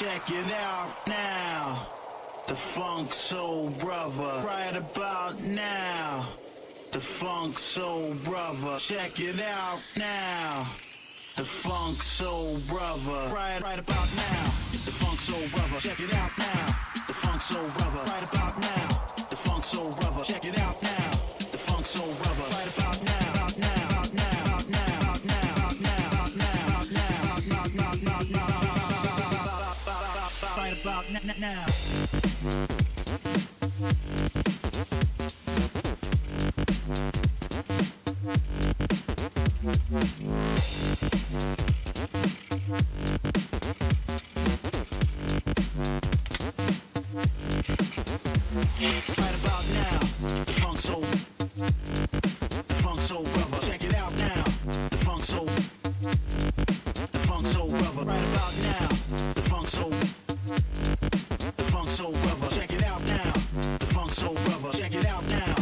check it out now. The Funk Soul Brother, right about now. The Funk Soul Brother, check it out now. The Funk Soul Brother, right about now. The Funk Soul Brother, check it out now. The Funk Soul Brother, right about now. The Funk Soul Brother, check it out now. The Funk Soul Brother, right about now. Right about now. Right about now, the Funk Soul Brother, check it out now. The Funk Soul Brother, right about now. The Funk Soul Brother, check it out now. The Funk Soul Brother, check it out now.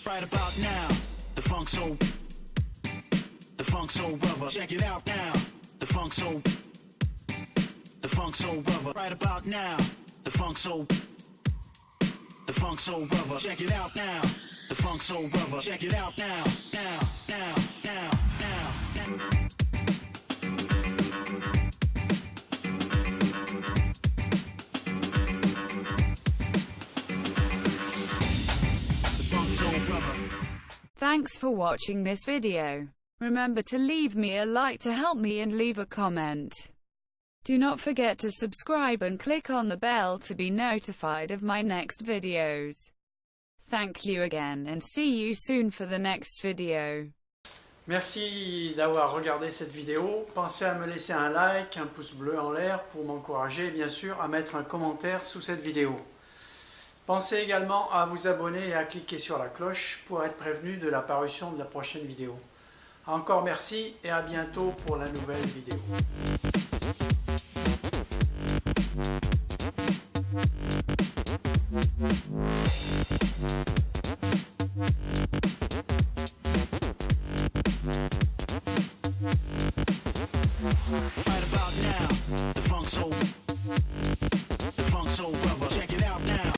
Right about now, the Funk Soul Brother, check it out now. The Funk Soul Brother, right about now. The Funk Soul Brother, check it out now. The Funk Soul Brother, check it out now. Thanks for watching this video. Remember to leave me a like to help me and leave a comment. Do not forget to subscribe and click on the bell to be notified of my next videos. Thank you again and see you soon for the next video. Merci d'avoir regardé cette vidéo. Pensez à me laisser un like, un pouce bleu en l'air pour m'encourager et bien sûr à mettre un commentaire sous cette vidéo. Pensez également à vous abonner et à cliquer sur la cloche pour être prévenu de la parution de la prochaine vidéo. Encore merci et à bientôt pour la nouvelle vidéo.